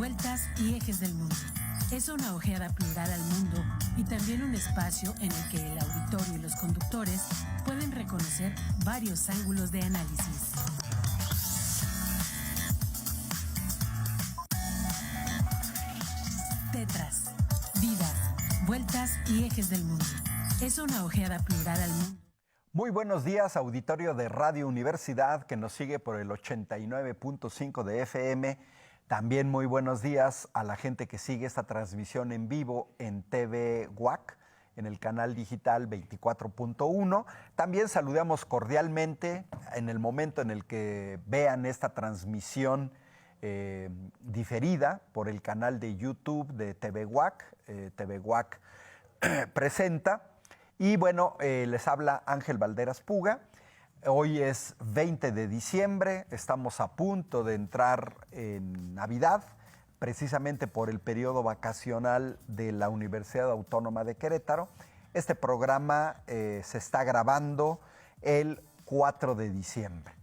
vueltas y ejes del mundo. Es una ojeada plural al mundo y también un espacio en el que el auditorio y los conductores pueden reconocer varios ángulos de análisis. Tetras, vidas, vueltas y ejes del mundo. Es una ojeada plural al mundo. Muy buenos días, auditorio de Radio Universidad que nos sigue por el 89.5 de FM. También muy buenos días a la gente que sigue esta transmisión en vivo en TV WAC, en el canal digital 24.1. También saludamos cordialmente en el momento en el que vean esta transmisión diferida por el canal de YouTube de TV WAC. TV WAC presenta. Y bueno, les habla Ángel Valderas Puga. Hoy es 20 de diciembre, estamos a punto de entrar en Navidad, precisamente por el periodo vacacional de la Universidad Autónoma de Querétaro. Este programa se está grabando el 4 de diciembre.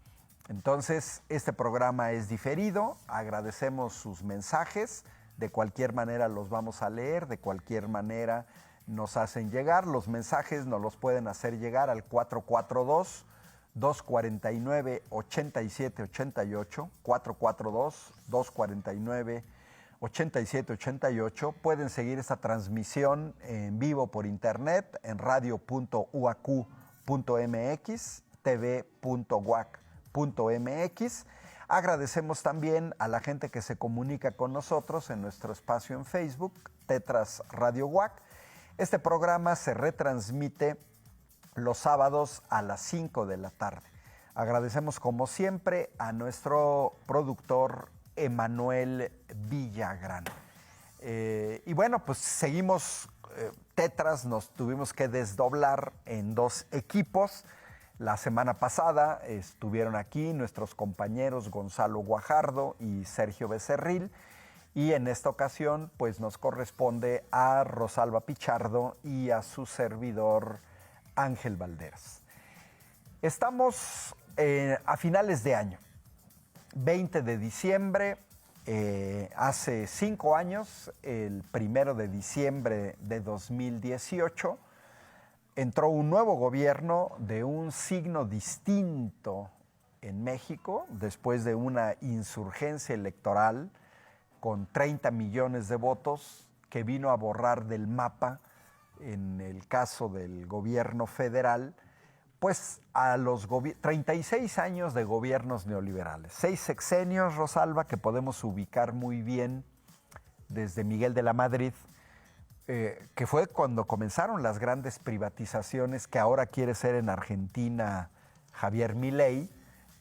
Entonces, este programa es diferido, agradecemos sus mensajes, de cualquier manera los vamos a leer, de cualquier manera nos hacen llegar. Los mensajes nos los pueden hacer llegar al 442-249-8788, 442-249-8788. Pueden seguir esta transmisión en vivo por internet en radio.uac.mx, tv.uac.mx. Agradecemos también a la gente que se comunica con nosotros en nuestro espacio en Facebook, Tetras Radio UAC. Este programa se retransmite los sábados a las 5 de la tarde. Agradecemos como siempre a nuestro productor Emanuel Villagrán. Y bueno, pues seguimos Tetras, nos tuvimos que desdoblar en dos equipos. La semana pasada estuvieron aquí nuestros compañeros Gonzalo Guajardo y Sergio Becerril. Y en esta ocasión, pues nos corresponde a Rosalba Pichardo y a su servidor Ángel Valderas. Estamos a finales de año, 20 de diciembre, hace 5 años, el 1 de diciembre de 2018, entró un nuevo gobierno de un signo distinto en México, después de una insurgencia electoral con 30 millones de votos que vino a borrar del mapa, en el caso del gobierno federal, pues a los 36 años de gobiernos neoliberales. 6 sexenios, Rosalba, que podemos ubicar muy bien desde Miguel de la Madrid, que fue cuando comenzaron las grandes privatizaciones que ahora quiere ser en Argentina Javier Milei,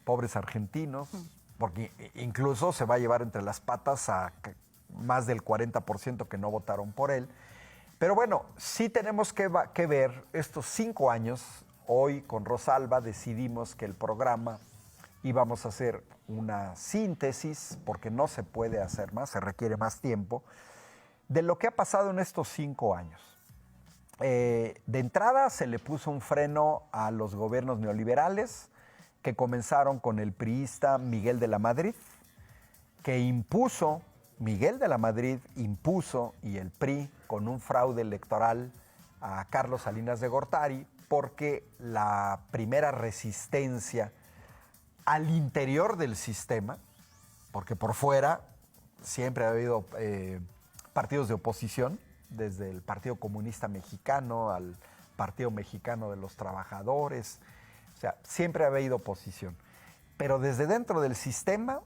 pobres argentinos, porque incluso se va a llevar entre las patas a más del 40% que no votaron por él. Pero bueno, sí tenemos que ver estos 5 años. Hoy con Rosalba decidimos que el programa íbamos a hacer una síntesis, porque no se puede hacer más, se requiere más tiempo, de lo que ha pasado en estos 5 años. De entrada se le puso un freno a los gobiernos neoliberales, que comenzaron con el priista Miguel de la Madrid, Miguel de la Madrid impuso, y el PRI, con un fraude electoral a Carlos Salinas de Gortari, porque la primera resistencia al interior del sistema, porque por fuera siempre ha habido partidos de oposición, desde el Partido Comunista Mexicano al Partido Mexicano de los Trabajadores, o sea, siempre ha habido oposición. Pero desde dentro del sistema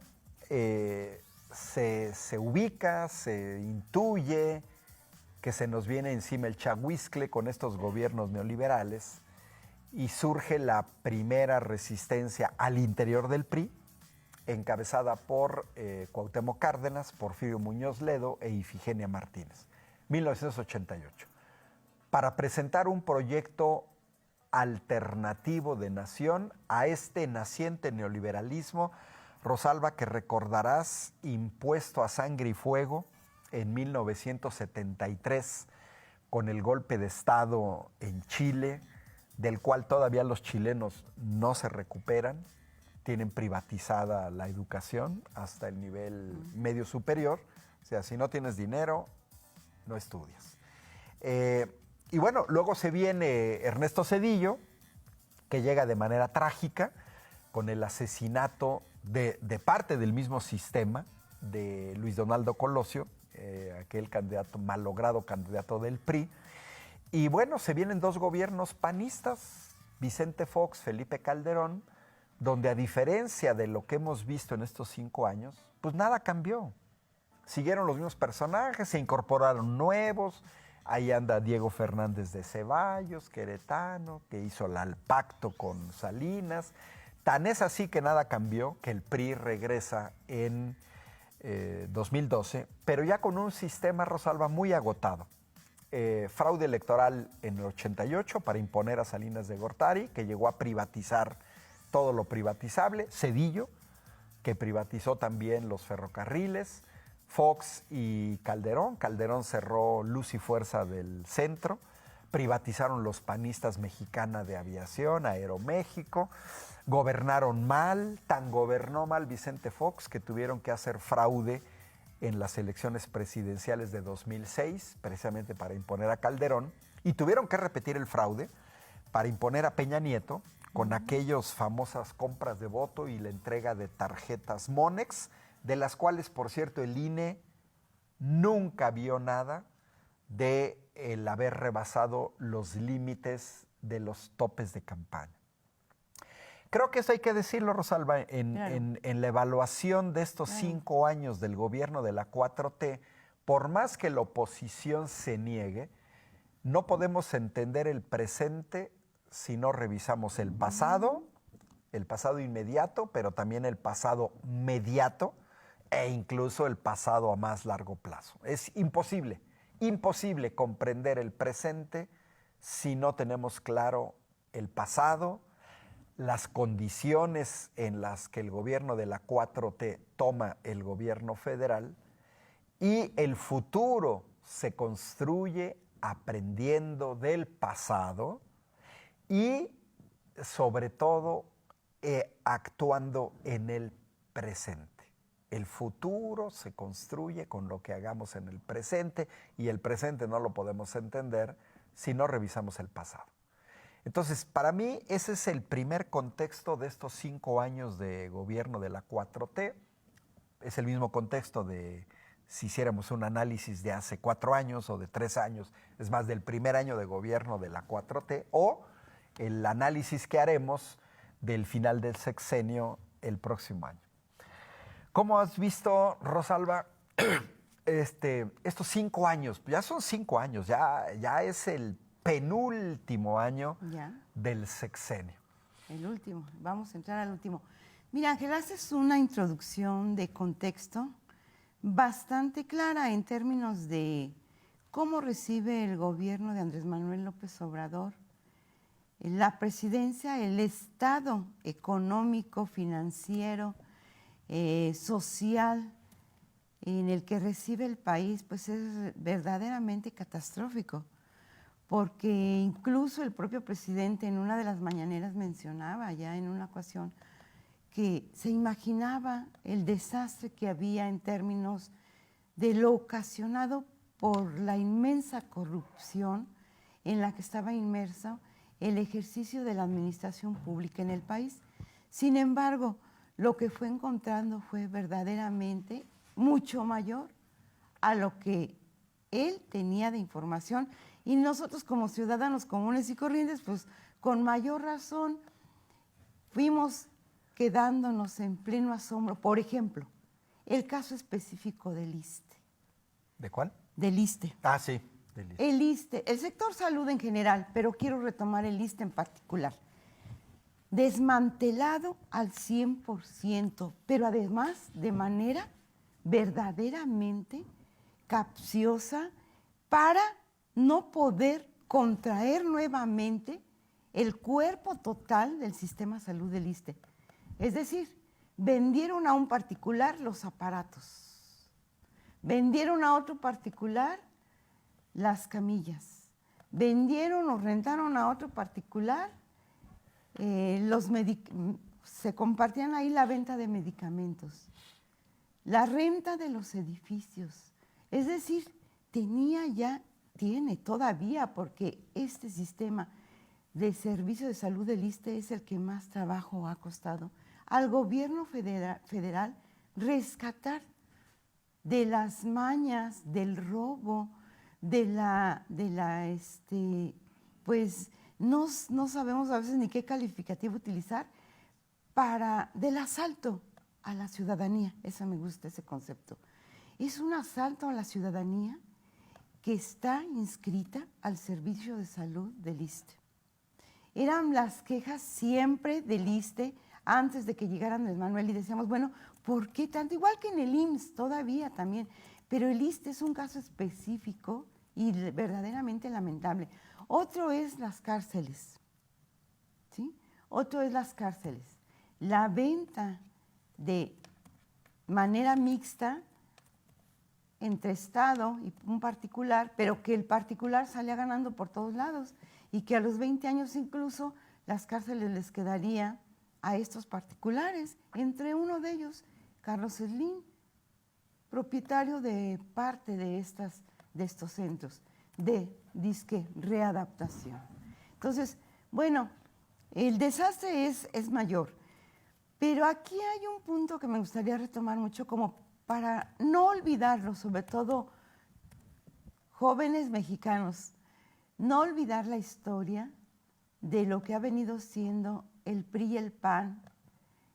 se ubica, se intuye que se nos viene encima el chahuizcle con estos gobiernos neoliberales y surge la primera resistencia al interior del PRI, encabezada por Cuauhtémoc Cárdenas, Porfirio Muñoz Ledo e Ifigenia Martínez, 1988, para presentar un proyecto alternativo de nación a este naciente neoliberalismo, Rosalba, que recordarás, impuesto a sangre y fuego en 1973 con el golpe de Estado en Chile, del cual todavía los chilenos no se recuperan, tienen privatizada la educación hasta el nivel medio superior, O sea, si no tienes dinero, no estudias. Y bueno, luego se viene Ernesto Zedillo, que llega de manera trágica con el asesinato de parte del mismo sistema de Luis Donaldo Colosio, aquel candidato, malogrado candidato del PRI. Y bueno, se vienen dos gobiernos panistas, Vicente Fox, Felipe Calderón, donde a diferencia de lo que hemos visto en estos 5 años, pues nada cambió. Siguieron los mismos personajes, se incorporaron nuevos. Ahí anda Diego Fernández de Ceballos, queretano, que hizo el pacto con Salinas. Tan es así que nada cambió, que el PRI regresa en 2012, pero ya con un sistema, Rosalba, muy agotado. Fraude electoral en el 88 para imponer a Salinas de Gortari, que llegó a privatizar todo lo privatizable. Zedillo, que privatizó también los ferrocarriles. Fox y Calderón. Calderón cerró Luz y Fuerza del Centro. Privatizaron los panistas Mexicana de Aviación, Aeroméxico. Gobernaron mal, tan gobernó mal Vicente Fox que tuvieron que hacer fraude en las elecciones presidenciales de 2006, precisamente para imponer a Calderón, y tuvieron que repetir el fraude para imponer a Peña Nieto con aquellas famosas compras de voto y la entrega de tarjetas Monex, de las cuales, por cierto, el INE nunca vio nada de el haber rebasado los límites de los topes de campaña. Creo que eso hay que decirlo, Rosalba, en la evaluación de estos 5 años del gobierno de la 4T, por más que la oposición se niegue, no podemos entender el presente si no revisamos el pasado inmediato, pero también el pasado mediato e incluso el pasado a más largo plazo. Es imposible comprender el presente si no tenemos claro el pasado, las condiciones en las que el gobierno de la 4T toma el gobierno federal, y el futuro se construye aprendiendo del pasado y sobre todo actuando en el presente. El futuro se construye con lo que hagamos en el presente, y el presente no lo podemos entender si no revisamos el pasado. Entonces, para mí, ese es el primer contexto de estos 5 años de gobierno de la 4T. Es el mismo contexto de si hiciéramos un análisis de hace 4 años o de 3 años, es más, del primer año de gobierno de la 4T, o el análisis que haremos del final del sexenio el próximo año. ¿Cómo has visto, Rosalba, estos 5 años? Ya son 5 años, ya es el penúltimo año del sexenio. El último, vamos a entrar al último. Mira, Ángel, haces una introducción de contexto bastante clara en términos de cómo recibe el gobierno de Andrés Manuel López Obrador la presidencia, el estado económico, financiero, social en el que recibe el país, pues es verdaderamente catastrófico, porque incluso el propio presidente en una de las mañaneras mencionaba ya en una ocasión que se imaginaba el desastre que había en términos de lo ocasionado por la inmensa corrupción en la que estaba inmersa el ejercicio de la administración pública en el país. Sin embargo, lo que fue encontrando fue verdaderamente mucho mayor a lo que él tenía de información, y nosotros como ciudadanos comunes y corrientes, pues con mayor razón fuimos quedándonos en pleno asombro. Por ejemplo, el caso específico del ISSSTE. ¿De cuál? Del ISSSTE. Ah, sí. El ISSSTE, el sector salud en general, pero quiero retomar el ISSSTE en particular. Desmantelado al 100%, pero además de manera verdaderamente capciosa para no poder contraer nuevamente el cuerpo total del sistema salud del ISSSTE. Es decir, vendieron a un particular los aparatos, vendieron a otro particular las camillas, vendieron o rentaron a otro particular, se compartían ahí la venta de medicamentos, la renta de los edificios, Es decir, tiene todavía, porque este sistema de servicio de salud del ISSSTE es el que más trabajo ha costado al gobierno federal rescatar de las mañas, del robo, pues no sabemos a veces ni qué calificativo utilizar, del asalto a la ciudadanía. Me gusta ese concepto. Es un asalto a la ciudadanía que está inscrita al servicio de salud del ISSSTE. Eran las quejas siempre del ISSSTE antes de que llegara Andrés Manuel y decíamos, bueno, ¿por qué tanto? Igual que en el IMSS todavía también, pero el ISSSTE es un caso específico y verdaderamente lamentable. Otro es las cárceles, ¿sí? Otro es las cárceles. La venta de manera mixta entre Estado y un particular, pero que el particular salía ganando por todos lados y que a los 20 años incluso las cárceles les quedaría a estos particulares, entre uno de ellos, Carlos Slim, propietario de parte de estos centros de disque readaptación. Entonces, bueno, el desastre es mayor, pero aquí hay un punto que me gustaría retomar mucho como para no olvidarlo, sobre todo jóvenes mexicanos, no olvidar la historia de lo que ha venido siendo el PRI y el PAN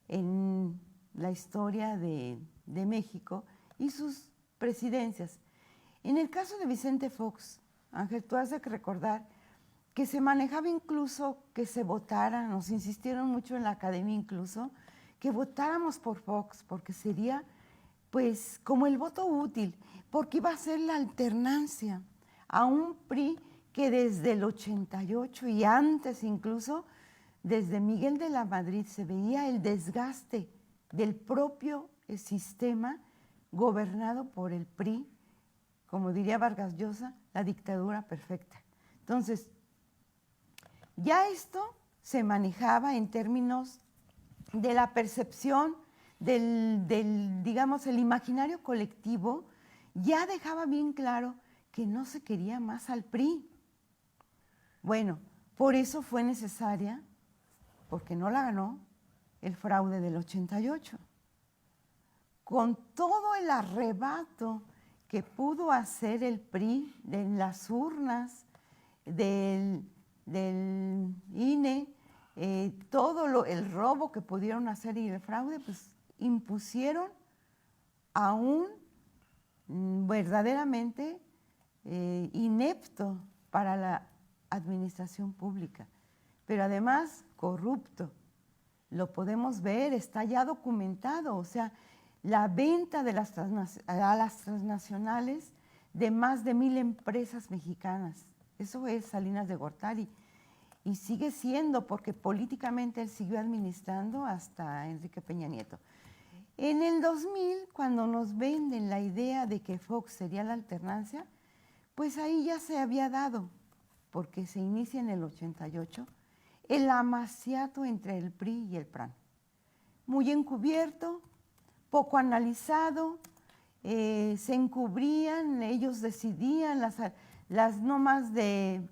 en la historia de México y sus presidencias. En el caso de Vicente Fox, Ángel, tú has de recordar que se manejaba incluso que se votara, nos insistieron mucho en la academia incluso, que votáramos por Fox, porque sería pues como el voto útil, porque iba a ser la alternancia a un PRI que desde el 88 y antes incluso, desde Miguel de la Madrid se veía el desgaste del propio sistema gobernado por el PRI, como diría Vargas Llosa, la dictadura perfecta. Entonces, ya esto se manejaba en términos de la percepción digamos, el imaginario colectivo, ya dejaba bien claro que no se quería más al PRI. Bueno, por eso fue necesaria, porque no la ganó, el fraude del 88. Con todo el arrebato que pudo hacer el PRI en las urnas del INE, todo el robo que pudieron hacer y el fraude, pues impusieron a un verdaderamente inepto para la administración pública, pero además corrupto. Lo podemos ver, está ya documentado, o sea, la venta de a las transnacionales de más de 1,000 empresas mexicanas. Eso es Salinas de Gortari. Y sigue siendo, porque políticamente él siguió administrando hasta Enrique Peña Nieto. En el 2000, cuando nos venden la idea de que Fox sería la alternancia, pues ahí ya se había dado, porque se inicia en el 88, el amaciato entre el PRI y el PRAN. Muy encubierto, poco analizado, se encubrían, ellos decidían, las no más de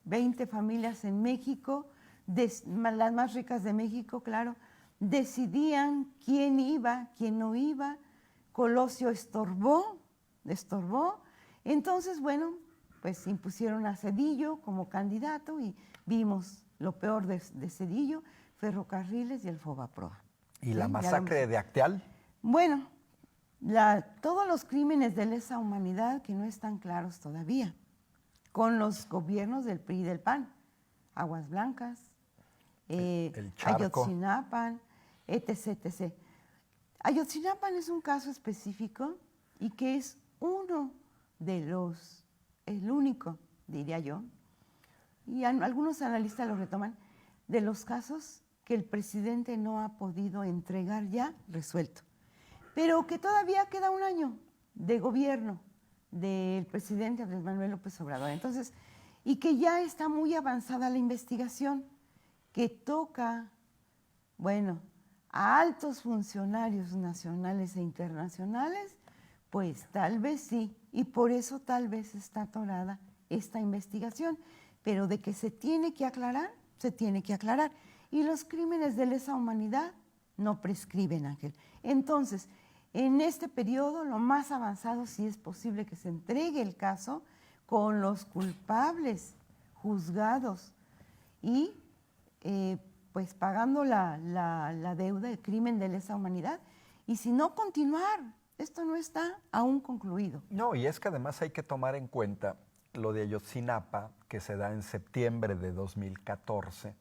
20 familias en México, las más ricas de México, claro, decidían quién iba, quién no iba. Colosio estorbó. Entonces, bueno, pues impusieron a Zedillo como candidato y vimos lo peor de Zedillo, ferrocarriles y el Fobaproa. ¿Y la masacre de Acteal? Bueno, todos los crímenes de lesa humanidad que no están claros todavía, con los gobiernos del PRI y del PAN, Aguas Blancas, el Charco, Ayotzinapa, etc. Ayotzinapa es un caso específico y que es el único, diría yo, y algunos analistas lo retoman, de los casos que el presidente no ha podido entregar ya resuelto, pero que todavía queda un año de gobierno del presidente Andrés Manuel López Obrador. Entonces, y que ya está muy avanzada la investigación, que toca, bueno, a altos funcionarios nacionales e internacionales Pues tal vez sí, y por eso tal vez está atorada esta investigación, pero de que se tiene que aclarar, se tiene que aclarar. Y los crímenes de lesa humanidad no prescriben, Ángel. Entonces, en este periodo, lo más avanzado, si es posible que se entregue el caso con los culpables juzgados y pues pagando la deuda, el crimen de lesa humanidad, y si no, continuar. Esto no está aún concluido. No, y es que además hay que tomar en cuenta lo de Ayotzinapa, que se da en septiembre de 2014.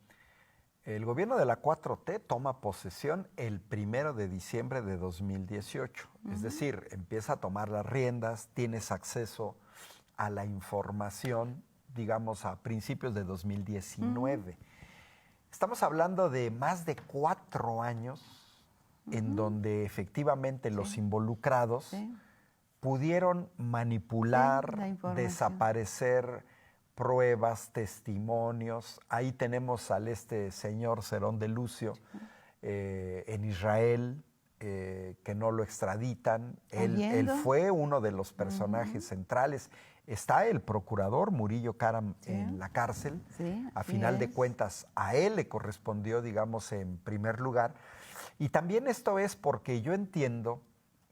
El gobierno de la 4T toma posesión el 1 de diciembre de 2018. Es decir, empieza a tomar las riendas, tienes acceso a la información, digamos, a principios de 2019. Estamos hablando de más de 4 años en donde efectivamente los involucrados pudieron manipular, desaparecer pruebas, testimonios. Ahí tenemos al señor Cerón de Lucio en Israel, que no lo extraditan. Él fue uno de los personajes centrales. Está el procurador Murillo Karam en la cárcel. A final de cuentas, a él le correspondió, digamos, en primer lugar. Y también esto es porque yo entiendo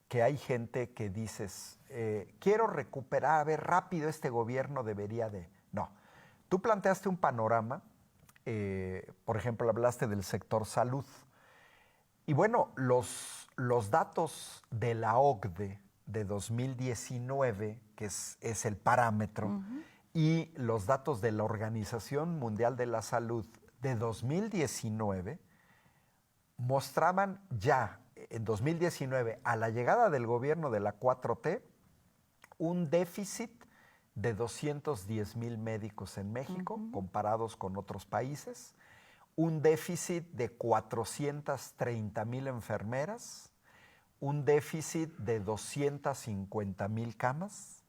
que hay gente que dices, quiero recuperar, a ver, rápido este gobierno debería de... No, tú planteaste un panorama, por ejemplo, hablaste del sector salud. Y bueno, los datos de la OCDE de 2019, que es el parámetro, y los datos de la Organización Mundial de la Salud de 2019, mostraban ya en 2019, a la llegada del gobierno de la 4T, un déficit de 210,000 médicos en México, comparados con otros países, un déficit de 430,000 enfermeras, un déficit de 250,000 camas,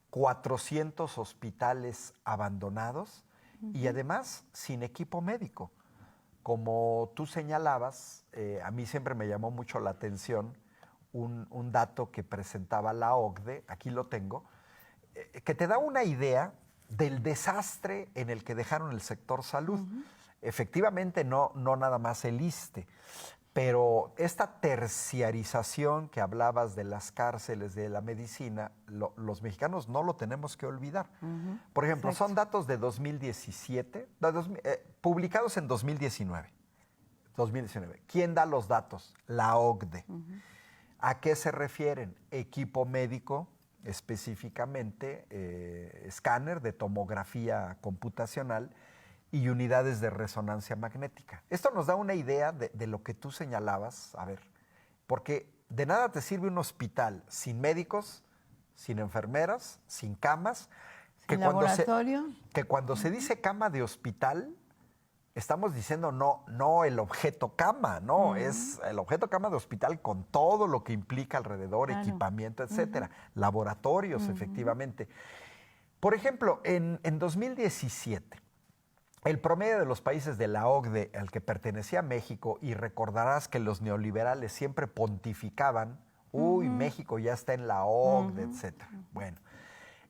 400 hospitales abandonados y además sin equipo médico. Como tú señalabas, a mí siempre me llamó mucho la atención un dato que presentaba la OCDE, aquí lo tengo, que te da una idea del desastre en el que dejaron el sector salud. Efectivamente, no nada más el ISSSTE, pero esta terciarización que hablabas de las cárceles, de la medicina, los mexicanos no lo tenemos que olvidar. Por ejemplo, son datos de 2017, publicados en 2019. ¿Quién da los datos? La OCDE. ¿A qué se refieren? Equipo médico, específicamente escáner de tomografía computacional y unidades de resonancia magnética. Esto nos da una idea de lo que tú señalabas, a ver, porque de nada te sirve un hospital sin médicos, sin enfermeras, sin camas, que laboratorio. Cuando se dice cama de hospital, estamos diciendo no el objeto cama, no, es el objeto cama de hospital con todo lo que implica alrededor, equipamiento, etcétera, laboratorios, efectivamente. Por ejemplo, en 2017, el promedio de los países de la OCDE al que pertenecía México, y recordarás que los neoliberales siempre pontificaban, México ya está en la OCDE, etcétera. Bueno,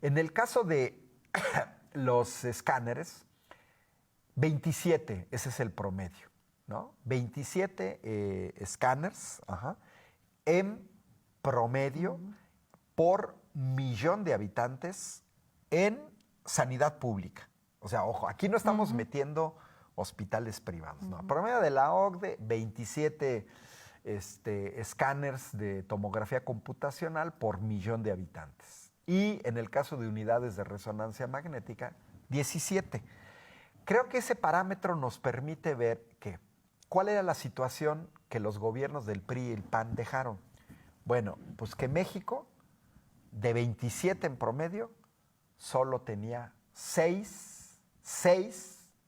en el caso de los escáneres, 27, ese es el promedio, ¿no? 27 escáneres en promedio por millón de habitantes en sanidad pública. O sea, ojo, aquí no estamos metiendo hospitales privados, ¿no? Promedio de la OCDE, 27 escáneres de tomografía computacional por millón de habitantes. Y en el caso de unidades de resonancia magnética, 17. Creo que ese parámetro nos permite ver cuál era la situación que los gobiernos del PRI y el PAN dejaron. Bueno, pues que México, de 27 en promedio, solo tenía 6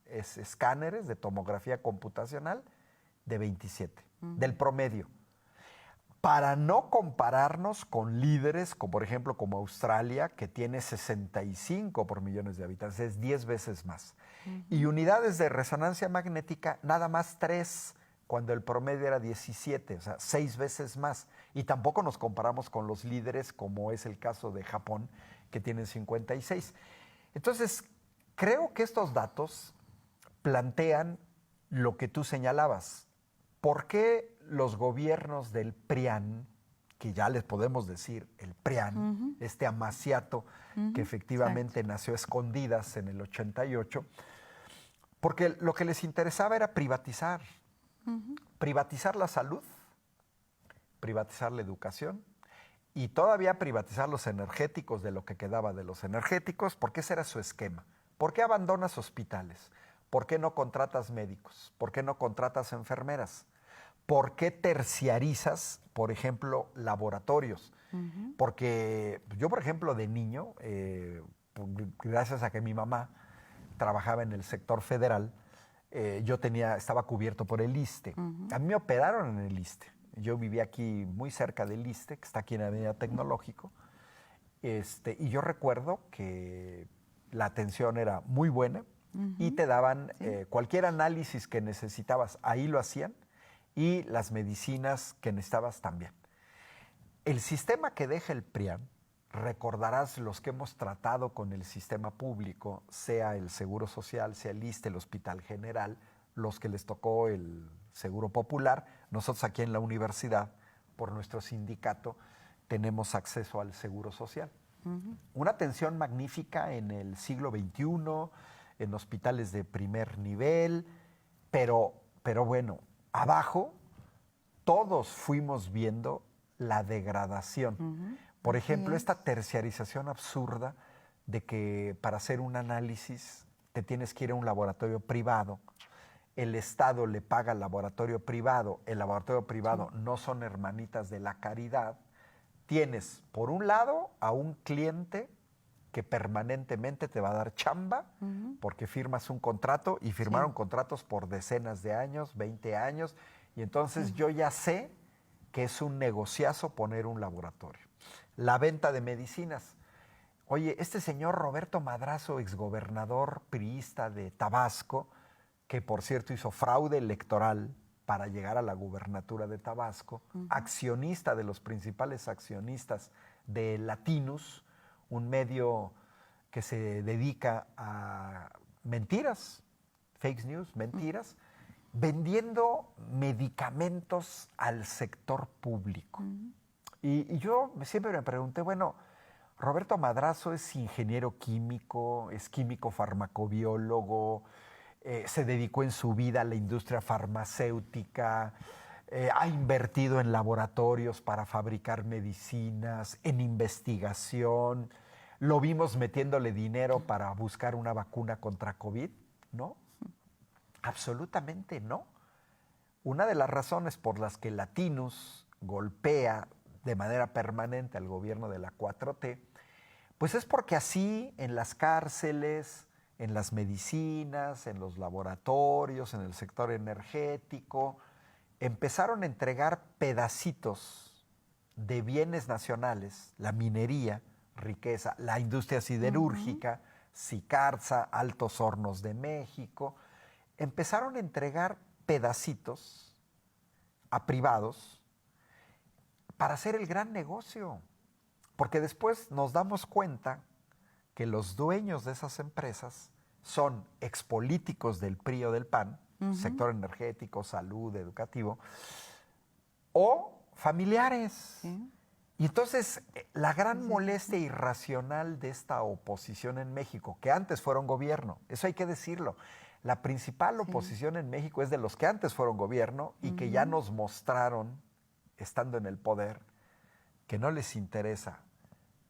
escáneres de tomografía computacional de 27, del promedio. Para no compararnos con líderes, como por ejemplo como Australia, que tiene 65 por millones de habitantes, es 10 veces más. Y unidades de resonancia magnética, nada más 3 cuando el promedio era 17, o sea, 6 veces más. Y tampoco nos comparamos con los líderes, como es el caso de Japón, que tienen 56. Entonces, creo que estos datos plantean lo que tú señalabas. ¿Por qué los gobiernos del PRIAN, que ya les podemos decir el PRIAN, este amaciato que efectivamente nació a escondidas en el 88, porque lo que les interesaba era privatizar. Privatizar la salud, privatizar la educación y todavía privatizar los energéticos de lo que quedaba de los energéticos, porque ese era su esquema. ¿Por qué abandonas hospitales? ¿Por qué no contratas médicos? ¿Por qué no contratas enfermeras? ¿Por qué terciarizas, por ejemplo, laboratorios? Porque yo, por ejemplo, de niño, gracias a que mi mamá trabajaba en el sector federal, yo estaba cubierto por el ISSSTE. A mí me operaron en el ISSSTE. Yo vivía aquí muy cerca del ISSSTE, que está aquí en la Avenida Tecnológico. Y yo recuerdo que la atención era muy buena y te daban cualquier análisis que necesitabas, ahí lo hacían, y las medicinas que necesitabas también. El sistema que deja el PRIAN, recordarás los que hemos tratado con el sistema público, sea el Seguro Social, sea el ISSSTE, el Hospital General, los que les tocó el Seguro Popular. Nosotros aquí en la universidad, por nuestro sindicato, tenemos acceso al Seguro Social. Una atención magnífica en el siglo XXI, en hospitales de primer nivel, pero bueno, abajo todos fuimos viendo la degradación. Por ejemplo, esta terciarización absurda de que para hacer un análisis te tienes que ir a un laboratorio privado, el Estado le paga al laboratorio privado, el laboratorio privado no son hermanitas de la caridad. Tienes, por un lado, a un cliente que permanentemente te va a dar chamba porque firmas un contrato y firmaron contratos por decenas de años, 20 años, y entonces yo ya sé que es un negociazo poner un laboratorio. La venta de medicinas. Oye, este señor Roberto Madrazo, exgobernador priista de Tabasco, que por cierto hizo fraude electoral para llegar a la gubernatura de Tabasco, accionista de los principales accionistas de Latinus, un medio que se dedica a mentiras, fake news, mentiras, vendiendo medicamentos al sector público. Y yo siempre me pregunté, bueno, Roberto Madrazo es ingeniero químico, es químico farmacobiólogo, se dedicó en su vida a la industria farmacéutica, ha invertido en laboratorios para fabricar medicinas, en investigación. Lo vimos metiéndole dinero para buscar una vacuna contra COVID, ¿no? Absolutamente no. Una de las razones por las que Latinus golpea de manera permanente al gobierno de la 4T, pues es porque así en las cárceles, en las medicinas, en los laboratorios, en el sector energético, empezaron a entregar pedacitos de bienes nacionales, la minería, riqueza, la industria siderúrgica, Sicarza, Altos Hornos de México, empezaron a entregar pedacitos a privados para hacer el gran negocio, porque después nos damos cuenta que los dueños de esas empresas son expolíticos del PRI o del PAN, sector energético, salud, educativo, o familiares. Y entonces la gran molestia irracional de esta oposición en México, que antes fueron gobierno, eso hay que decirlo, la principal oposición en México es de los que antes fueron gobierno y que ya nos mostraron, estando en el poder, que no les interesa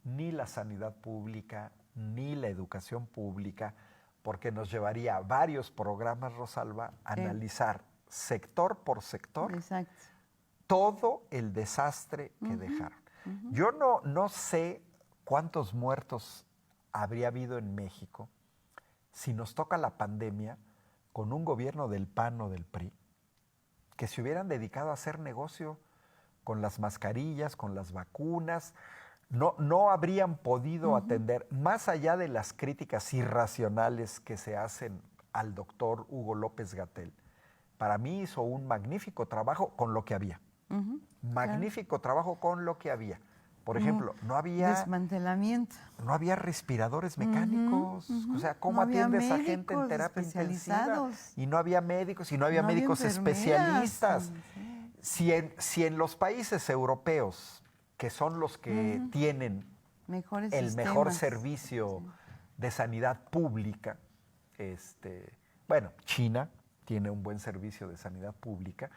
ni la sanidad pública, ni la educación pública, porque nos llevaría varios programas, Rosalba, a analizar sector por sector todo el desastre que dejaron. Yo no sé cuántos muertos habría habido en México si nos toca la pandemia con un gobierno del PAN o del PRI, que se hubieran dedicado a hacer negocio con las mascarillas, con las vacunas. No habrían podido atender, más allá de las críticas irracionales que se hacen al doctor Hugo López-Gatell, para mí hizo un magnífico trabajo con lo que había. Magnífico trabajo con lo que había. Por ejemplo, no había desmantelamiento. No había respiradores mecánicos. O sea, ¿cómo No había atiendes a gente en médicos terapia intensiva? especializados. Y no había médicos, y no había No había médicos enfermeras. especialistas. Si en los países europeos, que son los que tienen Mejores el mejor sistemas. servicio de sanidad pública, bueno, China tiene un buen servicio de sanidad pública,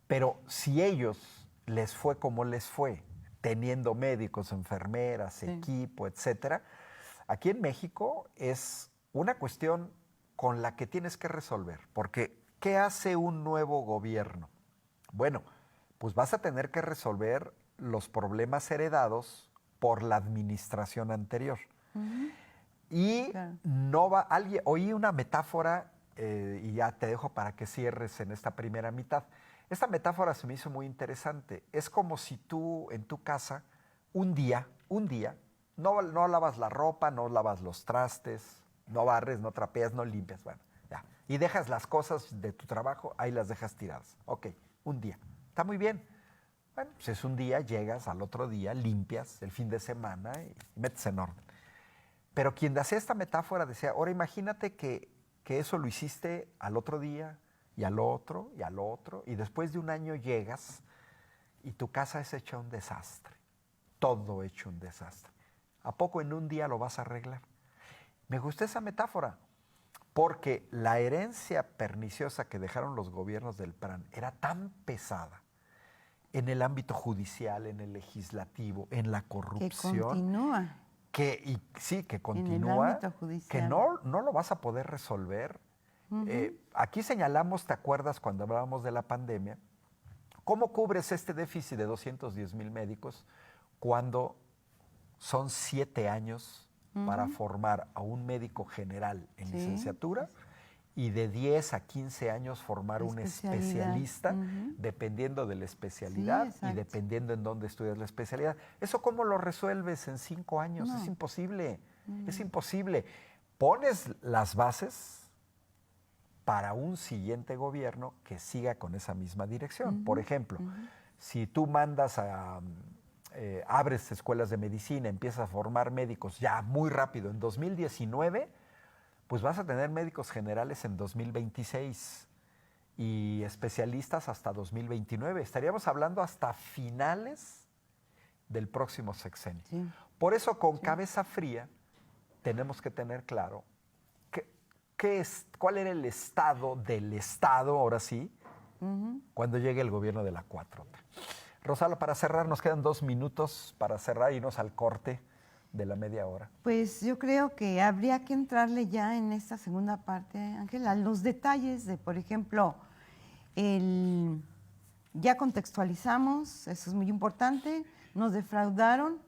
pero si ellos les fue como les fue, teniendo médicos, enfermeras, equipo, etcétera, aquí en México es una cuestión con la que tienes que resolver, porque ¿qué hace un nuevo gobierno? Bueno, pues vas a tener que resolver los problemas heredados por la administración anterior. Y no va, oí una metáfora, y ya te dejo para que cierres en esta primera mitad. Esta metáfora se me hizo muy interesante. Es como si tú en tu casa, un día, no lavas la ropa, no lavas los trastes, no barres, no trapeas, no limpias, bueno, ya. Y dejas las cosas de tu trabajo, ahí las dejas tiradas. Ok, un día. Está muy bien. Bueno, pues es un día, llegas al otro día, limpias el fin de semana y metes en orden. Pero quien hacía esta metáfora decía, ahora imagínate que eso lo hiciste al otro día, y al otro, y al otro, y después de un año llegas y tu casa es hecha un desastre, todo hecho un desastre. ¿A poco en un día lo vas a arreglar? Me gusta esa metáfora, porque la herencia perniciosa que dejaron los gobiernos del PRAN era tan pesada en el ámbito judicial, en el legislativo, en la corrupción. Que continúa. Que continúa. En el ámbito judicial. Que no lo vas a poder resolver. Aquí señalamos, ¿te acuerdas cuando hablábamos de la pandemia? ¿Cómo cubres este déficit de 210,000 médicos cuando son 7 años para formar a un médico general en licenciatura y de 10 a 15 años formar un especialista, dependiendo de la especialidad y dependiendo en dónde estudias la especialidad? ¿Eso cómo lo resuelves en 5 años? No. Es imposible, es imposible. Pones las bases para un siguiente gobierno que siga con esa misma dirección. Por ejemplo, si tú mandas abres escuelas de medicina, empiezas a formar médicos ya muy rápido en 2019, pues vas a tener médicos generales en 2026 y especialistas hasta 2029. Estaríamos hablando hasta finales del próximo sexenio. Sí. Por eso, con cabeza fría, tenemos que tener claro cuál era el estado del Estado, ahora sí, cuando llegue el gobierno de la 4T. Rosalba, para cerrar, nos quedan 2 minutos para cerrar y irnos al corte de la media hora. Pues yo creo que habría que entrarle ya en esta segunda parte, Ángela, los detalles de, por ejemplo, ya contextualizamos, eso es muy importante, nos defraudaron,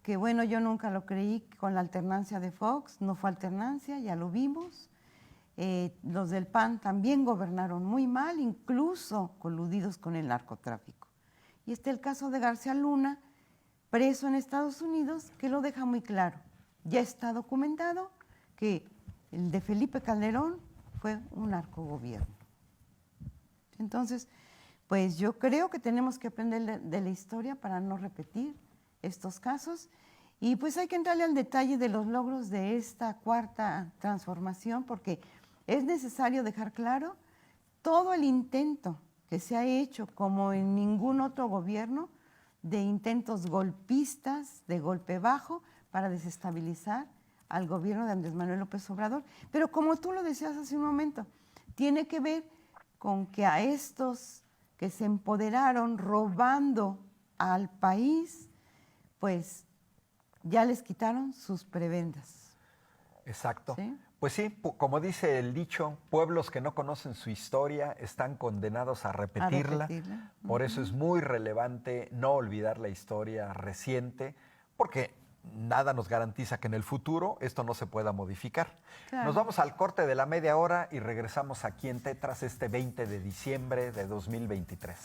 que bueno, yo nunca lo creí con la alternancia de Fox, no fue alternancia, ya lo vimos. Los del PAN también gobernaron muy mal, incluso coludidos con el narcotráfico. Y está el caso de García Luna, preso en Estados Unidos, que lo deja muy claro. Ya está documentado que el de Felipe Calderón fue un narcogobierno. Entonces, pues yo creo que tenemos que aprender de la historia para no repetir estos casos. Y pues hay que entrarle al detalle de los logros de esta cuarta transformación, porque es necesario dejar claro todo el intento que se ha hecho, como en ningún otro gobierno, de intentos golpistas, de golpe bajo, para desestabilizar al gobierno de Andrés Manuel López Obrador. Pero como tú lo decías hace un momento, tiene que ver con que a estos que se empoderaron robando al país, pues ya les quitaron sus prebendas. Exacto. ¿Sí? Pues sí, como dice el dicho, pueblos que no conocen su historia están condenados a repetirla. Por eso es muy relevante no olvidar la historia reciente, porque nada nos garantiza que en el futuro esto no se pueda modificar. Claro. Nos vamos al corte de la media hora y regresamos aquí en Tetras este 20 de diciembre de 2023.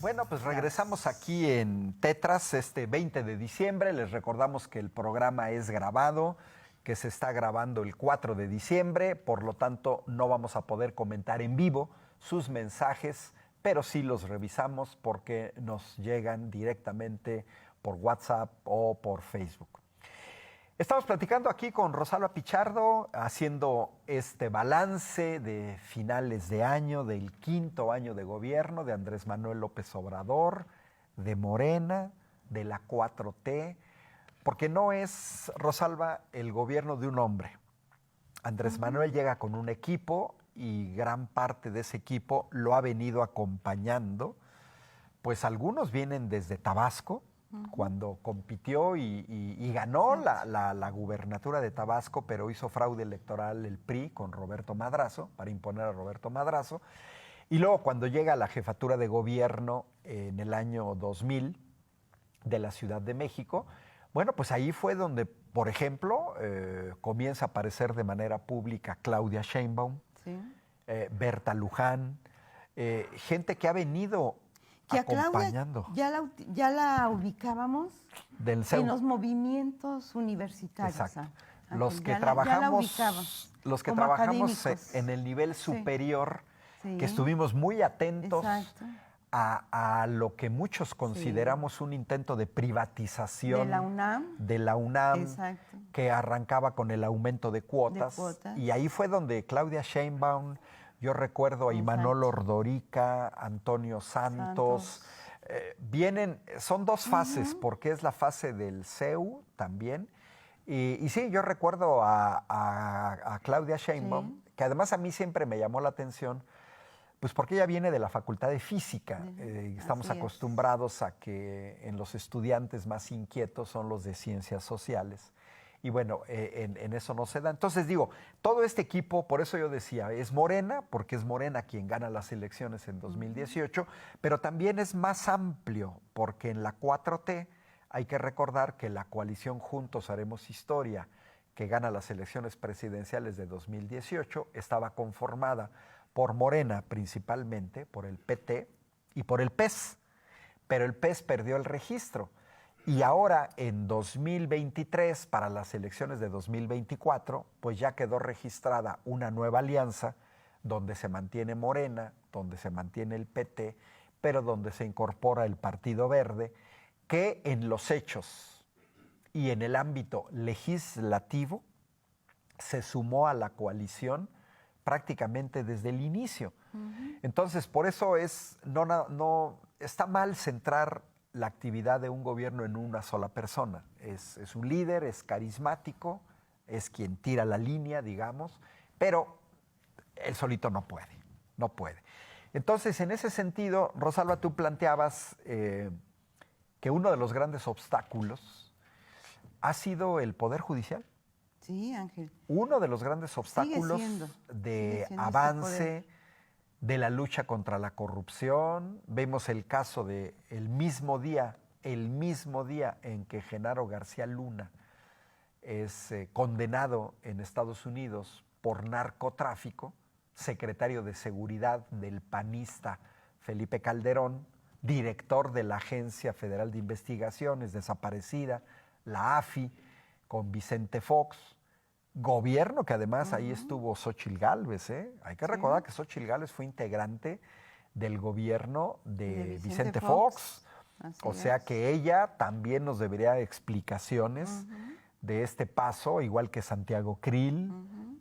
Bueno, pues regresamos aquí en Tetras este 20 de diciembre. Les recordamos que el programa es grabado, que se está grabando el 4 de diciembre, por lo tanto no vamos a poder comentar en vivo sus mensajes, pero sí los revisamos porque nos llegan directamente por WhatsApp o por Facebook. Estamos platicando aquí con Rosalba Pichardo, haciendo este balance de finales de año, del 5º año de gobierno de Andrés Manuel López Obrador, de Morena, de la 4T, porque no es, Rosalba, el gobierno de un hombre. Andrés Manuel llega con un equipo y gran parte de ese equipo lo ha venido acompañando, pues algunos vienen desde Tabasco, cuando compitió y ganó la gubernatura de Tabasco, pero hizo fraude electoral el PRI con Roberto Madrazo, para imponer a Roberto Madrazo. Y luego cuando llega a la jefatura de gobierno en el año 2000 de la Ciudad de México, bueno, pues ahí fue donde, por ejemplo, comienza a aparecer de manera pública Claudia Sheinbaum, Berta Luján, gente que ha venido que acompañando. A Claudia ya la ubicábamos del CEU. en los movimientos universitarios. Exacto. Ángel, Los que ya trabajamos en el nivel superior, sí, que estuvimos muy atentos a lo que muchos consideramos un intento de privatización de la UNAM, Exacto. que arrancaba con el aumento de cuotas. Y ahí fue donde Claudia Sheinbaum, yo recuerdo a Imanol Ordorica, Antonio Santos. Son dos fases, porque es la fase del CEU también. Y sí, yo recuerdo a Claudia Sheinbaum, que además a mí siempre me llamó la atención, pues porque ella viene de la Facultad de Física. Estamos acostumbrados a que en los estudiantes más inquietos son los de Ciencias Sociales. Y bueno, en eso no se da. Entonces digo, todo este equipo, por eso yo decía, es Morena, porque es Morena quien gana las elecciones en 2018, pero también es más amplio, porque en la 4T hay que recordar que la coalición Juntos Haremos Historia, que gana las elecciones presidenciales de 2018, estaba conformada por Morena principalmente, por el PT y por el PES, pero el PES perdió el registro. Y ahora, en 2023, para las elecciones de 2024, pues ya quedó registrada una nueva alianza donde se mantiene Morena, donde se mantiene el PT, pero donde se incorpora el Partido Verde, que en los hechos y en el ámbito legislativo se sumó a la coalición prácticamente desde el inicio. Entonces, por eso no está mal centrar la actividad de un gobierno en una sola persona. Es un líder, es carismático, es quien tira la línea, digamos, pero él solito no puede. Entonces, en ese sentido, Rosalba, tú planteabas que uno de los grandes obstáculos ha sido el Poder Judicial. Sí, Ángel. Uno de los grandes obstáculos de avance de la lucha contra la corrupción. Vemos el caso de el mismo día en que Genaro García Luna es condenado en Estados Unidos por narcotráfico, secretario de Seguridad del panista Felipe Calderón, director de la Agencia Federal de Investigaciones, desaparecida, la AFI, con Vicente Fox, gobierno que además ahí estuvo Xóchitl Gálvez. Hay que recordar que Xóchitl Gálvez fue integrante del gobierno de Vicente Fox. O sea que ella también nos debería explicaciones de este paso, igual que Santiago Krill,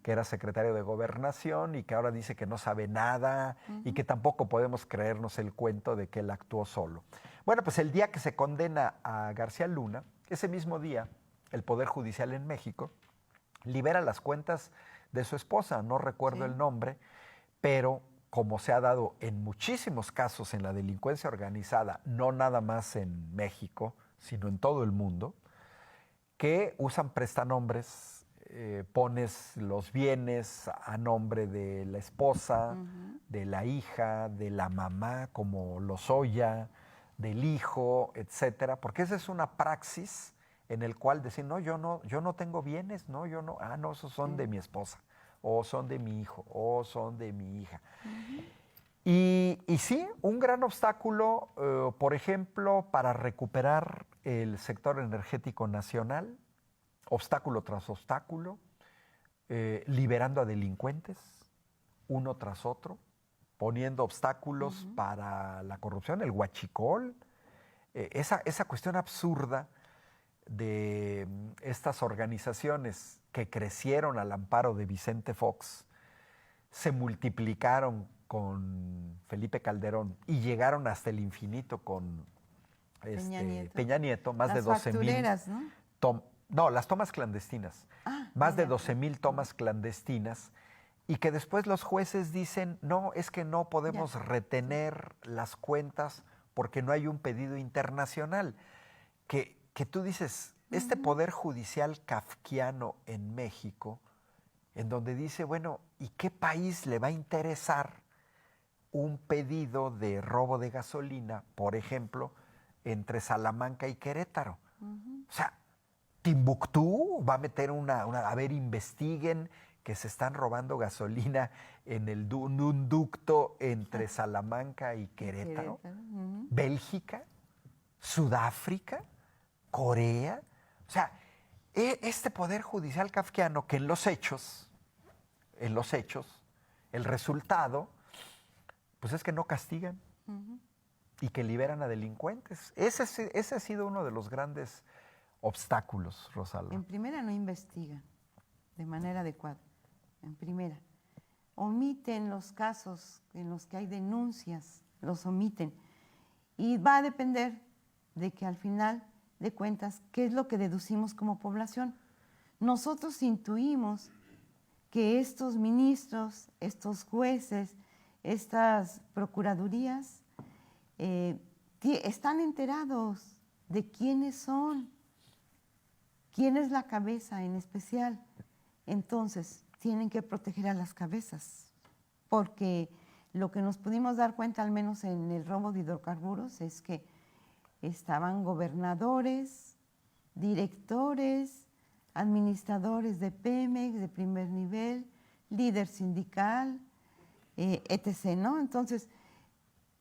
que era secretario de Gobernación y que ahora dice que no sabe nada y que tampoco podemos creernos el cuento de que él actuó solo. Bueno, pues el día que se condena a García Luna, ese mismo día, el Poder Judicial en México libera las cuentas de su esposa, no recuerdo el nombre, pero como se ha dado en muchísimos casos en la delincuencia organizada, no nada más en México, sino en todo el mundo, que usan prestanombres, pones los bienes a nombre de la esposa, de la hija, de la mamá, como Lozoya, del hijo, etcétera, porque esa es una praxis en el cual decir, no, yo no tengo bienes, no, esos son de mi esposa, o son de mi hijo, o son de mi hija. Y sí, un gran obstáculo, por ejemplo, para recuperar el sector energético nacional, obstáculo tras obstáculo, liberando a delincuentes, uno tras otro, poniendo obstáculos para la corrupción, el huachicol, esa cuestión absurda de estas organizaciones que crecieron al amparo de Vicente Fox, se multiplicaron con Felipe Calderón y llegaron hasta el infinito con Peña Nieto, más de 12,000. ¿No? No, las tomas clandestinas. Más de 12,000 tomas clandestinas. Y que después los jueces dicen, no, es que no podemos retener las cuentas porque no hay un pedido internacional. Que tú dices, este poder judicial kafkiano en México, en donde dice, bueno, ¿y qué país le va a interesar un pedido de robo de gasolina, por ejemplo, entre Salamanca y Querétaro? O sea, Timbuktu va a meter a ver, investiguen que se están robando gasolina en un ducto entre Salamanca y Querétaro. Bélgica, Sudáfrica, Corea. O sea, este poder judicial kafkiano que en los hechos, el resultado, pues es que no castigan y que liberan a delincuentes. Ese ha sido uno de los grandes obstáculos, Rosalba. En primera, no investigan de manera adecuada. En primera, omiten los casos en los que hay denuncias, los omiten. Y va a depender de que al final de cuentas, ¿qué es lo que deducimos como población? Nosotros intuimos que estos ministros, estos jueces, estas procuradurías están enterados de quiénes son, quién es la cabeza en especial. Entonces, tienen que proteger a las cabezas, porque lo que nos pudimos dar cuenta, al menos en el robo de hidrocarburos, es que estaban gobernadores, directores, administradores de Pemex, de primer nivel, líder sindical, etc., ¿no? Entonces,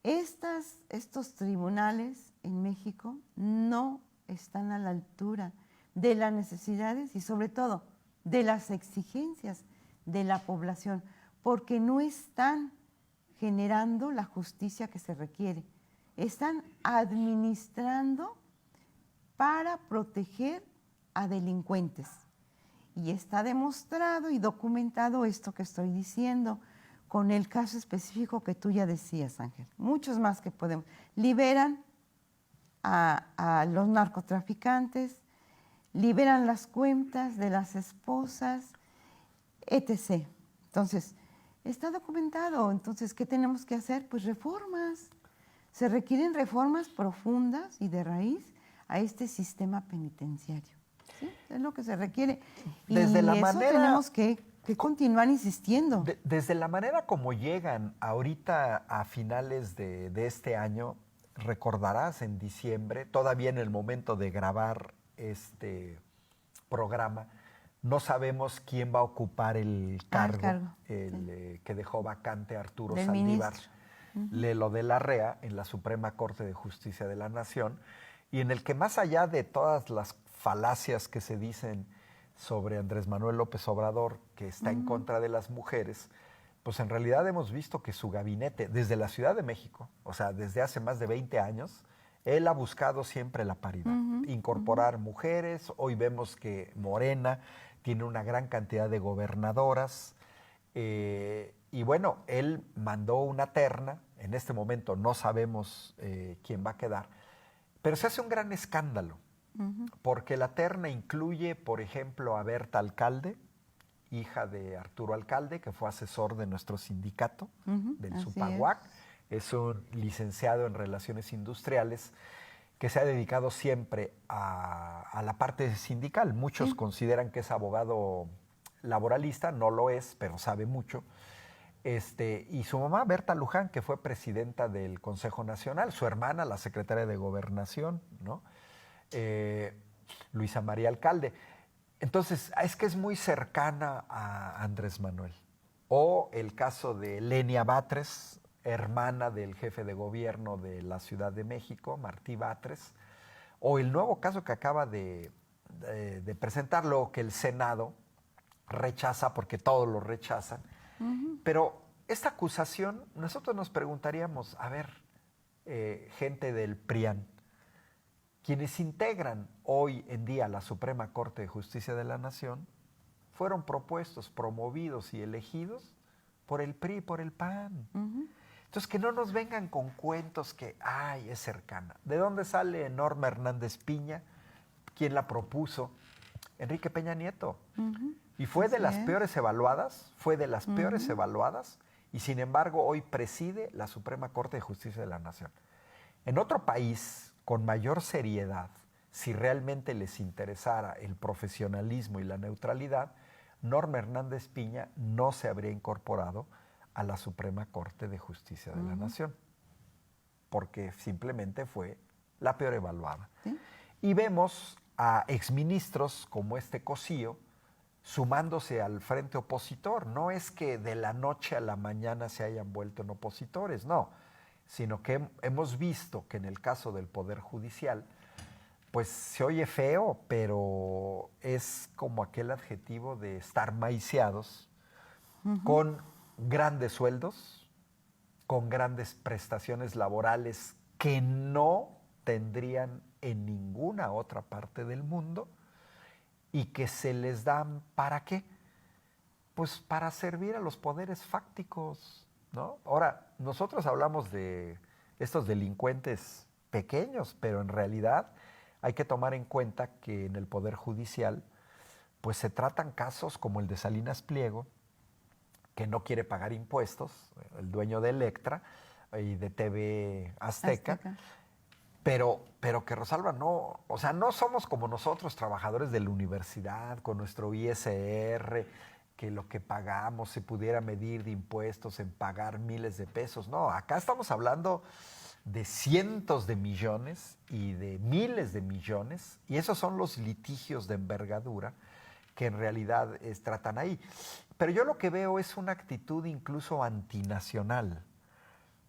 estos tribunales en México no están a la altura de las necesidades y sobre todo de las exigencias de la población, porque no están generando la justicia que se requiere. Están administrando para proteger a delincuentes. Y está demostrado y documentado esto que estoy diciendo con el caso específico que tú ya decías, Ángel. Muchos más que podemos. Liberan a los narcotraficantes, liberan las cuentas de las esposas, etc. Entonces, está documentado. Entonces, ¿qué tenemos que hacer? Pues reformas. Se requieren reformas profundas y de raíz a este sistema penitenciario. ¿Sí? Es lo que se requiere. Y eso tenemos que continuar insistiendo. Desde la manera como llegan ahorita a finales de este año, recordarás en diciembre, todavía en el momento de grabar este programa, no sabemos quién va a ocupar el cargo, que dejó vacante Arturo Saldívar Lelo de la Rea en la Suprema Corte de Justicia de la Nación, y en el que, más allá de todas las falacias que se dicen sobre Andrés Manuel López Obrador, que está en contra de las mujeres, pues en realidad hemos visto que su gabinete, desde la Ciudad de México, o sea, desde hace más de 20 años, él ha buscado siempre la paridad, incorporar mujeres. Hoy vemos que Morena tiene una gran cantidad de gobernadoras. Y bueno, él mandó una terna. En este momento no sabemos quién va a quedar. Pero se hace un gran escándalo, porque la terna incluye, por ejemplo, a Berta Alcalde, hija de Arturo Alcalde, que fue asesor de nuestro sindicato, del Supaguac. Es un licenciado en Relaciones Industriales que se ha dedicado siempre a la parte sindical. Muchos consideran que es abogado laboralista, no lo es, pero sabe mucho. Y su mamá, Berta Luján, que fue presidenta del Consejo Nacional, su hermana, la secretaria de Gobernación, ¿no? Luisa María Alcalde. Entonces, es que es muy cercana a Andrés Manuel. O el caso de Lenia Batres, hermana del jefe de gobierno de la Ciudad de México, Martí Batres, o el nuevo caso que acaba de presentarlo, que el Senado rechaza porque todos lo rechazan. Pero esta acusación, nosotros nos preguntaríamos, a ver, gente del PRIAN, quienes integran hoy en día la Suprema Corte de Justicia de la Nación, fueron propuestos, promovidos y elegidos por el PRI y por el PAN. Entonces, que no nos vengan con cuentos que, ay, es cercana. ¿De dónde sale Norma Hernández Piña? ¿Quién la propuso? Enrique Peña Nieto. Y fue de las peores evaluadas, y sin embargo hoy preside la Suprema Corte de Justicia de la Nación. En otro país, con mayor seriedad, si realmente les interesara el profesionalismo y la neutralidad, Norma Hernández Piña no se habría incorporado a la Suprema Corte de Justicia de la Nación, porque simplemente fue la peor evaluada. ¿Sí? Y vemos a exministros como Cosío sumándose al frente opositor. No es que de la noche a la mañana se hayan vuelto en opositores, no, sino que hemos visto que en el caso del Poder Judicial, pues se oye feo, pero es como aquel adjetivo de estar maiciados con grandes sueldos, con grandes prestaciones laborales que no tendrían en ninguna otra parte del mundo y que se les dan, ¿para qué? Pues para servir a los poderes fácticos, ¿no? Ahora, nosotros hablamos de estos delincuentes pequeños, pero en realidad hay que tomar en cuenta que en el Poder Judicial pues se tratan casos como el de Salinas Pliego, que no quiere pagar impuestos, el dueño de Electra y de TV Azteca. Pero que Rosalba no, o sea, no somos como nosotros, trabajadores de la universidad, con nuestro ISR, que lo que pagamos se pudiera medir de impuestos en pagar miles de pesos. No, acá estamos hablando de cientos de millones y de miles de millones, y esos son los litigios de envergadura que en realidad tratan ahí. Pero yo lo que veo es una actitud incluso antinacional.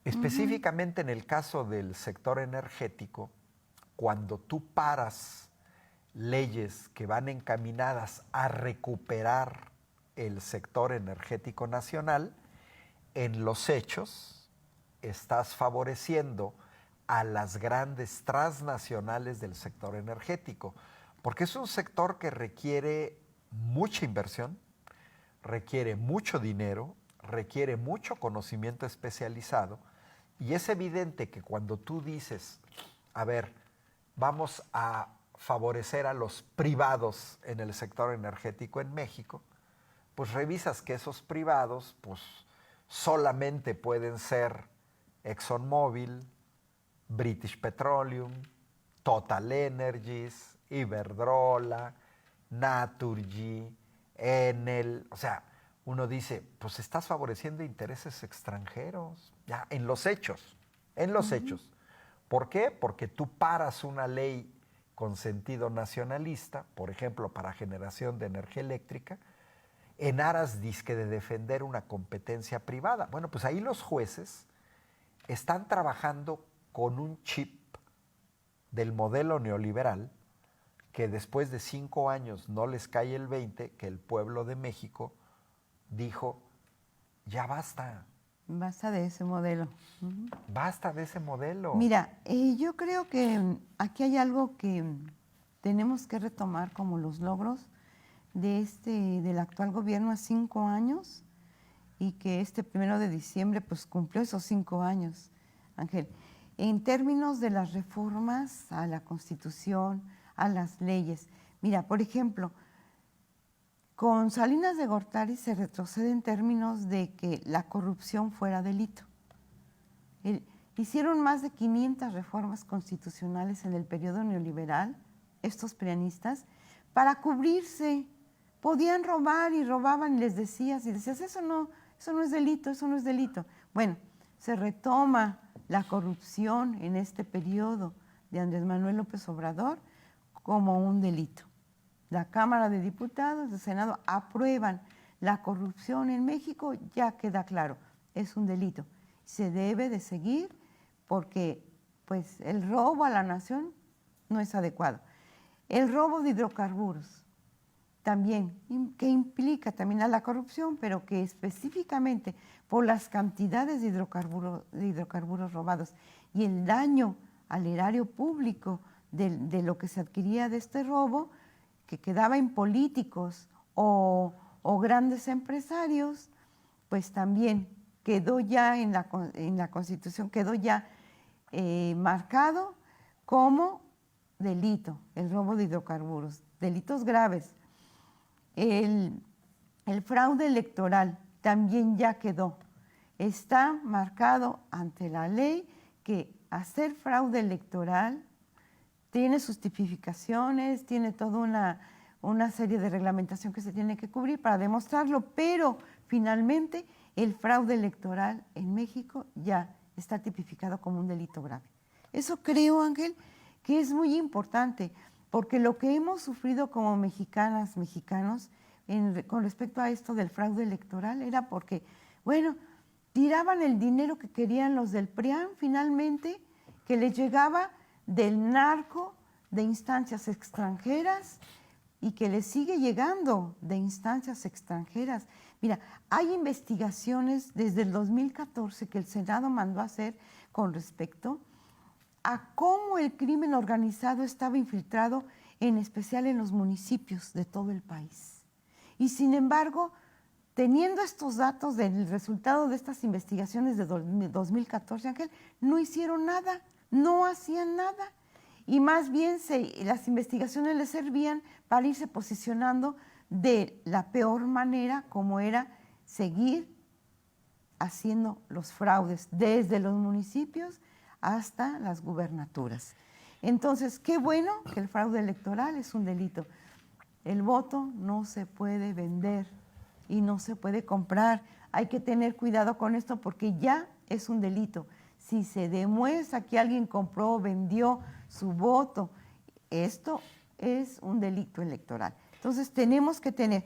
Específicamente en el caso del sector energético, cuando tú paras leyes que van encaminadas a recuperar el sector energético nacional, en los hechos estás favoreciendo a las grandes transnacionales del sector energético, porque es un sector que requiere mucha inversión, requiere mucho dinero, requiere mucho conocimiento especializado. Y es evidente que cuando tú dices, a ver, vamos a favorecer a los privados en el sector energético en México, pues revisas que esos privados pues solamente pueden ser ExxonMobil, British Petroleum, Total Energies, Iberdrola, Naturgy, Enel, o sea, uno dice, pues estás favoreciendo intereses extranjeros, ya, en los hechos, hechos. ¿Por qué? Porque tú paras una ley con sentido nacionalista, por ejemplo, para generación de energía eléctrica, en aras disque de defender una competencia privada. Bueno, pues ahí los jueces están trabajando con un chip del modelo neoliberal que después de 5 años no les cae el 20, que el pueblo de México dijo, ya basta. Basta de ese modelo. Basta de ese modelo. Mira, yo creo que aquí hay algo que tenemos que retomar como los logros del actual gobierno a 5 años y que este 1 de diciembre pues cumplió esos 5 años, Ángel. En términos de las reformas a la Constitución, a las leyes. Mira, por ejemplo, con Salinas de Gortari se retrocede en términos de que la corrupción fuera delito. Hicieron más de 500 reformas constitucionales en el periodo neoliberal, estos prianistas, para cubrirse. Podían robar y robaban y les decías, eso no es delito, eso no es delito. Bueno, se retoma la corrupción en este periodo de Andrés Manuel López Obrador como un delito. La Cámara de Diputados, el Senado aprueban la corrupción en México, ya queda claro, es un delito. Se debe de seguir porque pues el robo a la nación no es adecuado. El robo de hidrocarburos también, que implica también a la corrupción, pero que específicamente por las cantidades de hidrocarburos robados y el daño al erario público de lo que se adquiría de este robo, que quedaba en políticos o grandes empresarios, pues también quedó ya en la Constitución, quedó ya marcado como delito, el robo de hidrocarburos, delitos graves. El fraude electoral también ya quedó. Está marcado ante la ley que hacer fraude electoral tiene sus tipificaciones, tiene toda una serie de reglamentación que se tiene que cubrir para demostrarlo, pero finalmente el fraude electoral en México ya está tipificado como un delito grave. Eso creo, Ángel, que es muy importante, porque lo que hemos sufrido como mexicanas, mexicanos, con respecto a esto del fraude electoral, era porque, bueno, tiraban el dinero que querían los del PRIAN finalmente, que les llegaba del narco de instancias extranjeras y que les sigue llegando de instancias extranjeras. Mira, hay investigaciones desde el 2014 que el Senado mandó a hacer con respecto a cómo el crimen organizado estaba infiltrado, en especial en los municipios de todo el país. Y sin embargo, teniendo estos datos del resultado de estas investigaciones de 2014, Ángel, no hicieron nada, no hacían nada. Y más bien las investigaciones les servían para irse posicionando de la peor manera, como era seguir haciendo los fraudes desde los municipios hasta las gubernaturas. Entonces, qué bueno que el fraude electoral es un delito. El voto no se puede vender y no se puede comprar. Hay que tener cuidado con esto porque ya es un delito. Si se demuestra que alguien compró o vendió su voto, esto es un delito electoral. Entonces tenemos que tener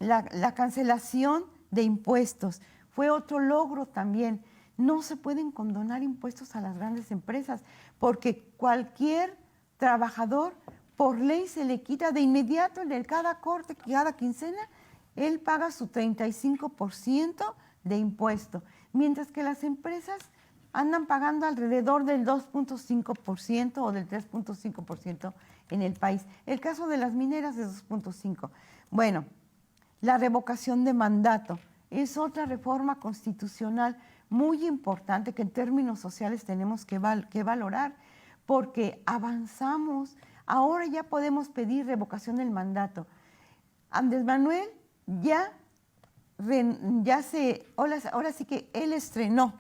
la cancelación de impuestos. Fue otro logro también. No se pueden condonar impuestos a las grandes empresas porque cualquier trabajador por ley se le quita de inmediato en cada corte, cada quincena, él paga su 35% de impuesto, mientras que las empresas andan pagando alrededor del 2.5% o del 3.5% en el país. El caso de las mineras es 2.5%. Bueno, la revocación de mandato es otra reforma constitucional muy importante que en términos sociales tenemos que valorar, porque avanzamos. Ahora ya podemos pedir revocación del mandato. Andrés Manuel ahora sí que él estrenó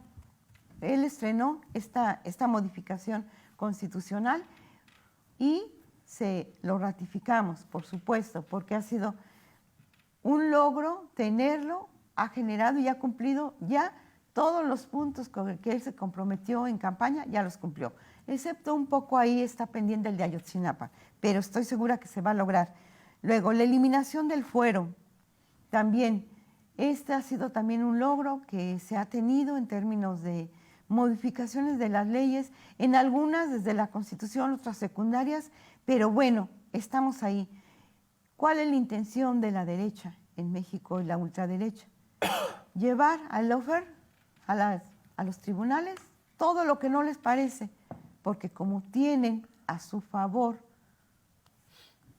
esta modificación constitucional y lo ratificamos, por supuesto, porque ha sido un logro tenerlo, ha generado y ha cumplido ya todos los puntos con los que él se comprometió en campaña, ya los cumplió. Excepto un poco ahí está pendiente el de Ayotzinapa, pero estoy segura que se va a lograr. Luego, la eliminación del fuero, también. Este ha sido también un logro que se ha tenido en términos de modificaciones de las leyes, en algunas desde la Constitución, otras secundarias, pero bueno, estamos ahí. ¿Cuál es la intención de la derecha en México y la ultraderecha? Llevar al lawfare, a los tribunales, todo lo que no les parece, porque como tienen a su favor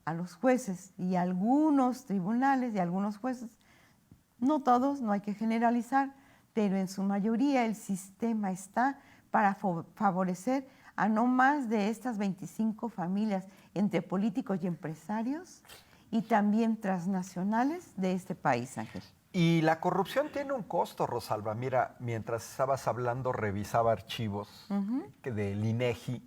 a los jueces y algunos tribunales y algunos jueces, no todos, no hay que generalizar, pero en su mayoría el sistema está para favorecer a no más de estas 25 familias entre políticos y empresarios y también transnacionales de este país, Ángel. Y la corrupción tiene un costo, Rosalba. Mira, mientras estabas hablando, revisaba archivos del INEGI,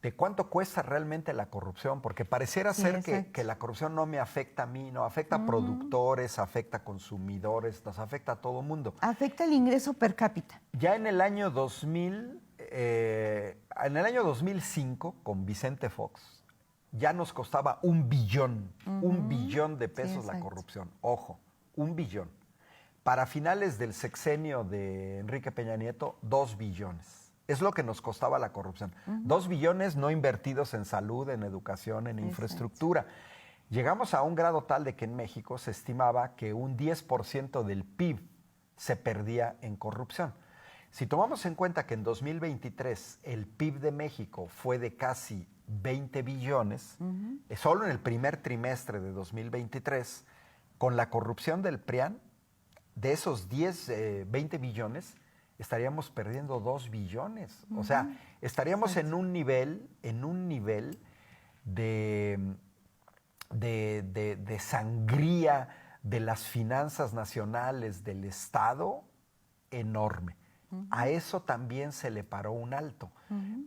de cuánto cuesta realmente la corrupción, porque pareciera ser que la corrupción no me afecta a mí, no, afecta a productores, afecta a consumidores, nos afecta a todo mundo. Afecta el ingreso per cápita. Ya en el año 2005, con Vicente Fox, ya nos costaba $1 billón de pesos la corrupción. Ojo, $1 billón. Para finales del sexenio de Enrique Peña Nieto, 2 billones. Es lo que nos costaba la corrupción. 2 billones no invertidos en salud, en educación, en infraestructura. Llegamos a un grado tal de que en México se estimaba que un 10% del PIB se perdía en corrupción. Si tomamos en cuenta que en 2023 el PIB de México fue de casi 20 billones, solo en el primer trimestre de 2023, con la corrupción del PRIAN, de esos 20 billones, estaríamos perdiendo 2 billones. O sea, estaríamos en un nivel de sangría de las finanzas nacionales del Estado enorme. A eso también se le paró un alto.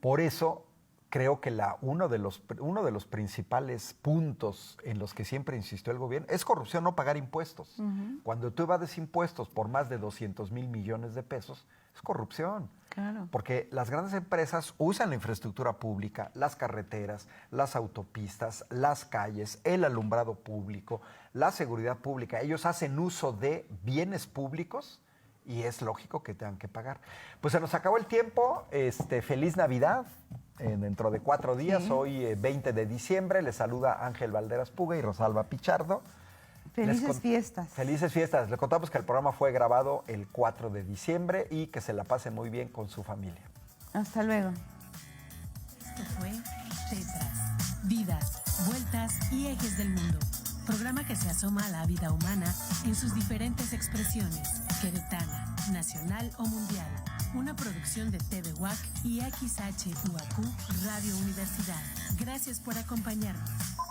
Por eso creo que uno de los principales puntos en los que siempre insistió el gobierno es corrupción, no pagar impuestos. Cuando tú evades impuestos por más de 200,000 millones de pesos, es corrupción. Claro. Porque las grandes empresas usan la infraestructura pública, las carreteras, las autopistas, las calles, el alumbrado público, la seguridad pública. Ellos hacen uso de bienes públicos y es lógico que tengan que pagar. Pues se nos acabó el tiempo. Feliz Navidad. Dentro de 4 días, hoy 20 de diciembre, les saluda Ángel Valderas Puga y Rosalba Pichardo. Felices fiestas. Felices fiestas. Les contamos que el programa fue grabado el 4 de diciembre y que se la pasen muy bien con su familia. Hasta luego. Esto fue Tetras, Vidas, Vueltas y Ejes del Mundo. Programa que se asoma a la vida humana en sus diferentes expresiones, queretana, nacional o mundial. Una producción de TV UAC y XHUAQ Radio Universidad. Gracias por acompañarnos.